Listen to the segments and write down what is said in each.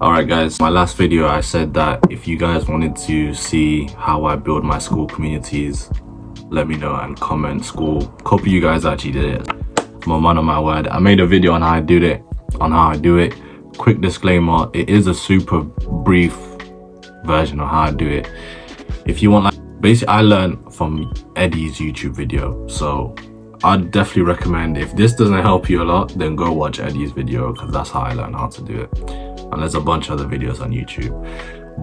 Alright guys, my last video I said that if you guys wanted to see how I build my Skool communities, let me know and comment Skool. Couple you guys actually did it. I'm a man of my word. I made a video on how I do it. Quick disclaimer, it is a super brief version of how I do it. If you want, like, basically I learned from Eddie's YouTube video, so I'd definitely recommend, if this doesn't help you a lot, then go watch Eddie's video, because that's how I learned how to do it. And there's a bunch of other videos on YouTube.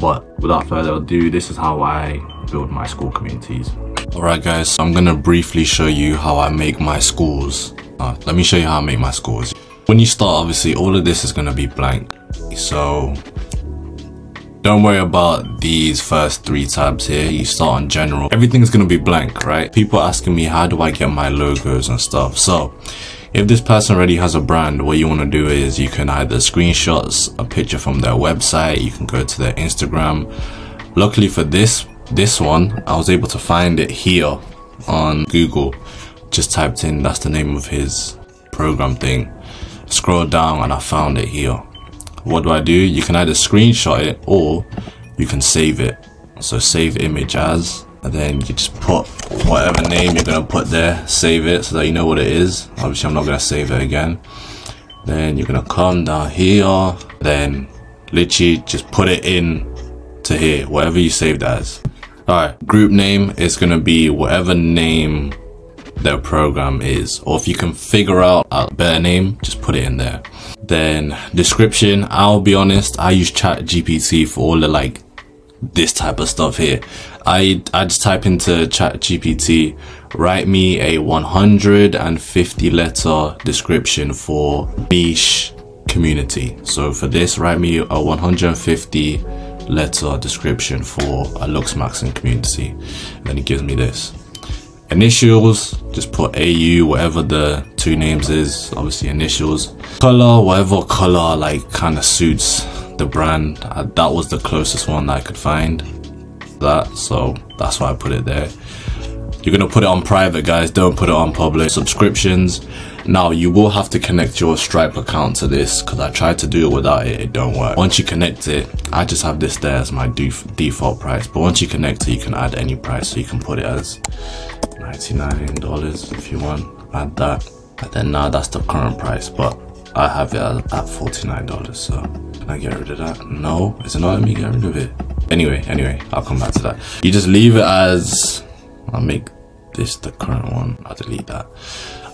But without further ado, this is how I build my Skool communities. Alright guys, so I'm gonna briefly show you how I make my schools. Let me show you how I make my schools. When you start, obviously all of this is gonna be blank, so don't worry about these first 3 tabs here. You start on general, everything's gonna be blank, right? People are asking me, how do I get my logos and stuff? So if this person already has a brand, what you want to do is you can either screenshots a picture from their website, you can go to their Instagram. Luckily for this one, I was able to find it here on Google. Just typed in, that's the name of his program thing. Scroll down and I found it here. What do? You can either screenshot it or you can save it. So save image as, and then you just put whatever name you're gonna put there, save it so that you know what it is. Obviously I'm not gonna save it again. Then you're gonna come down here, then literally just put it in to here, whatever you saved as. Alright, group name is gonna be whatever name their program is, or if you can figure out a better name, just put it in there. Then description, I'll be honest, I use ChatGPT for all the this type of stuff here. I just type into ChatGPT, write me a 150 letter description for niche community. So for this, write me a 150 letter description for a Lux Maxing community. And then it gives me this. Initials, just put AU, whatever the 2 names is, obviously initials. Color, whatever color kind of suits the brand. That was the closest one that I could find. So that's why I put it there. You're gonna put it on private, guys, don't put it on public. Subscriptions, now you will have to connect your Stripe account to this, because I tried to do it without it, it don't work. Once you connect it, I just have this there as my default price, but once you connect it, you can add any price. So you can put it as $99 if you want, add that, and then now that's the current price, but I have it at $49. So can I get rid of that? No, is it not letting me get rid of it? Anyway, I'll come back to that. You just leave it as, I'll make this the current one, I'll delete that.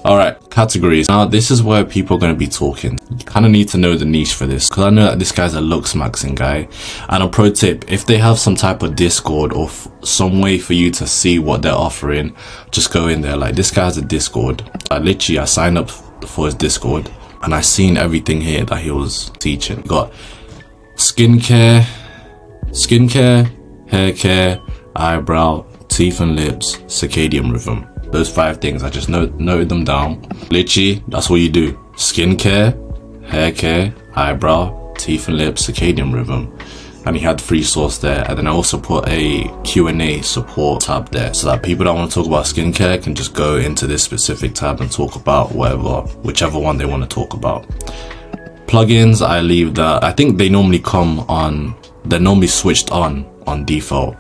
Alright, categories. Now this is where people are going to be talking. You kind of need to know the niche for this, because I know that this guy's a Lux Maxing guy. And a pro tip, if they have some type of Discord or some way for you to see what they're offering, just go in there. Like this guy has a Discord. I signed up for his Discord and I seen everything here that he was teaching. Got skincare, hair care, eyebrow, teeth and lips, circadian rhythm. Those 5 things, I just noted them down. Literally, that's what you do. Skincare, hair care, eyebrow, teeth and lips, circadian rhythm. And he had free source there. And then I also put a Q&A support tab there, so that people that want to talk about skincare can just go into this specific tab and talk about whichever one they want to talk about. Plugins, I leave that. I think they normally they're normally switched on default.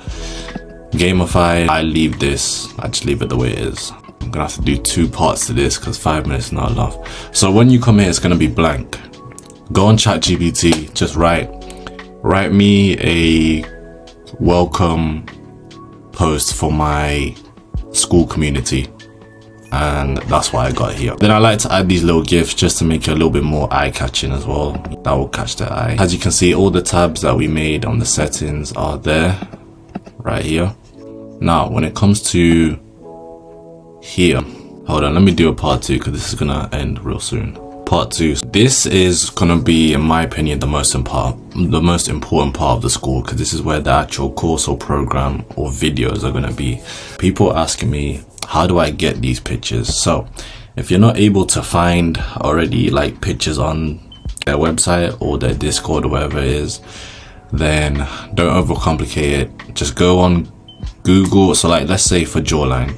Gamify, I leave this, I just leave it the way it is. I'm gonna have to do 2 parts to this because 5 minutes is not enough. So when you come here, it's gonna be blank. Go on ChatGPT, just write me a welcome post for my Skool community. And that's what I got here. Then I like to add these little GIFs just to make it a little bit more eye-catching as well. That will catch their eye. As you can see, all the tabs that we made on the settings are there, right here. Now, when it comes to here, hold on, let me do a part 2 because this is gonna end real soon. Part 2. This is gonna be, in my opinion, the most important part of the Skool, because this is where the actual course or program or videos are gonna be. People are asking me, how do I get these pictures? So if you're not able to find already pictures on their website or their Discord or whatever it is, then don't overcomplicate it. Just go on Google. So let's say for jawline,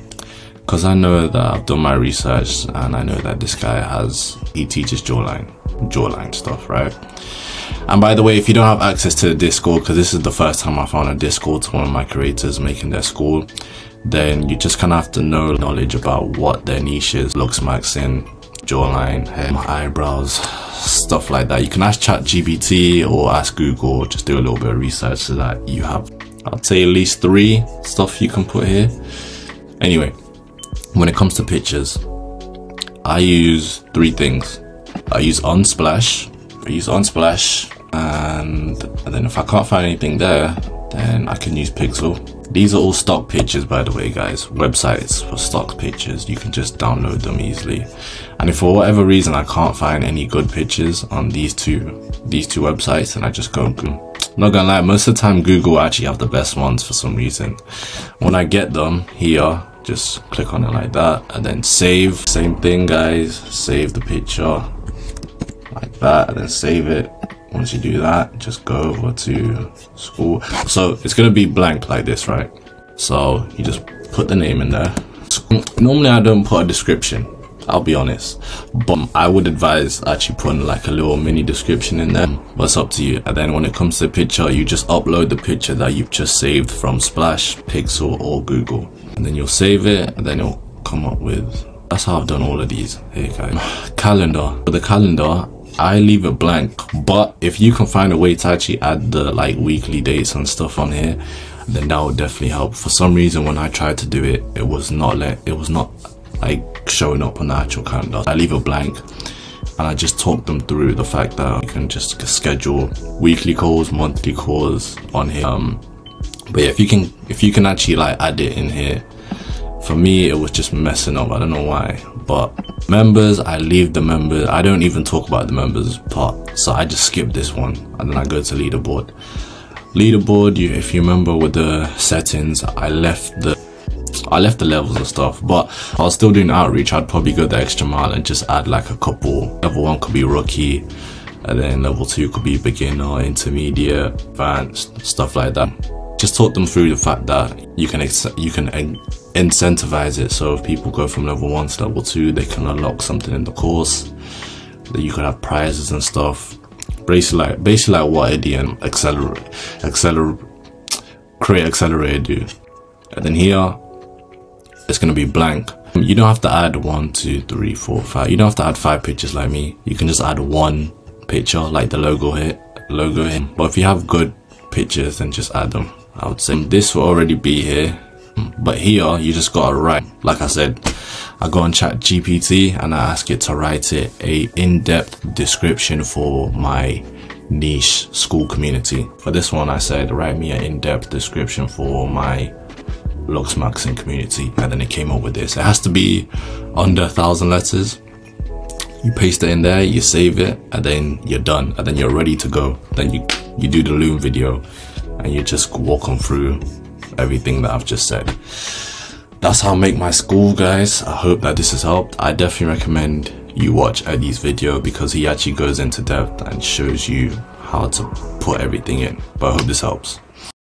because I know that I've done my research and I know that this guy he teaches jawline stuff, right? And by the way, if you don't have access to the Discord, because this is the first time I found a Discord to one of my creators making their school, then you just kind of have to know knowledge about what their niche is, looks, maxing, jawline, hair, eyebrows, stuff like that. You can ask ChatGPT or ask Google, just do a little bit of research so that you have, I'd say, at least 3 stuff you can put here. Anyway, when it comes to pictures, I use 3 things. I use Unsplash, and then if I can't find anything there, then I can use Pixel. These are all stock pictures, by the way, guys. Websites for stock pictures, you can just download them easily. And if for whatever reason I can't find any good pictures on these two websites, then I just go Google. Not gonna lie, most of the time Google actually have the best ones for some reason. When I get them here, just click on it like that and then save. Same thing, guys, save the picture like that and then save it. Once you do that, just go over to Skool. So it's gonna be blank like this, right? So you just put the name in there. Normally I don't put a description, I'll be honest, but I would advise actually putting like a little mini description in there, but it's up to you. And then when it comes to the picture, you just upload the picture that you've just saved from Splash, Pixel or Google, and then you'll save it and then it'll come up with, that's how I've done all of these. Here guys, calendar. For the calendar, I leave it blank, but if you can find a way to actually add the like weekly dates and stuff on here, then that would definitely help. For some reason when I tried to do it, it was not like showing up on the actual calendar. I leave it blank and I just talk them through the fact that you can just schedule weekly calls, monthly calls on here. But yeah, if you can actually like add it in here. For me, it was just messing up. I don't know why. But members, I leave the members. I don't even talk about the members part. So I just skip this one and then I go to leaderboard. Leaderboard, if you remember with the settings, I left the levels and stuff, but I was still doing outreach. I'd probably go the extra mile and just add like a couple. Level 1 could be rookie, and then level 2 could be beginner, intermediate, advanced, stuff like that. Just talk them through the fact that you can incentivize it. So if people go from level 1 to level 2, they can unlock something in the course. That you could have prizes and stuff. Basically like what Eddie and Create Accelerator do. And then here, it's gonna be blank. You don't have to add 1, 2, 3, 4, 5. You don't have to add 5 pictures like me. You can just add 1 picture, like the logo here. But if you have good pictures, then just add them. I would say this will already be here, but here you just gotta write. Like I said, I go on ChatGPT and I ask it to write it a in-depth description for my niche school community. For this one, I said write me an in-depth description for my looks maxing community, and then it came up with this. It has to be under 1,000 letters. You paste it in there, you save it, and then you're done, and then you're ready to go. Then you do the loom video and you just walk them through everything that I've just said. That's how I make my school, guys. I hope that this has helped. I definitely recommend you watch Eddie's video because he actually goes into depth and shows you how to put everything in. But I hope this helps.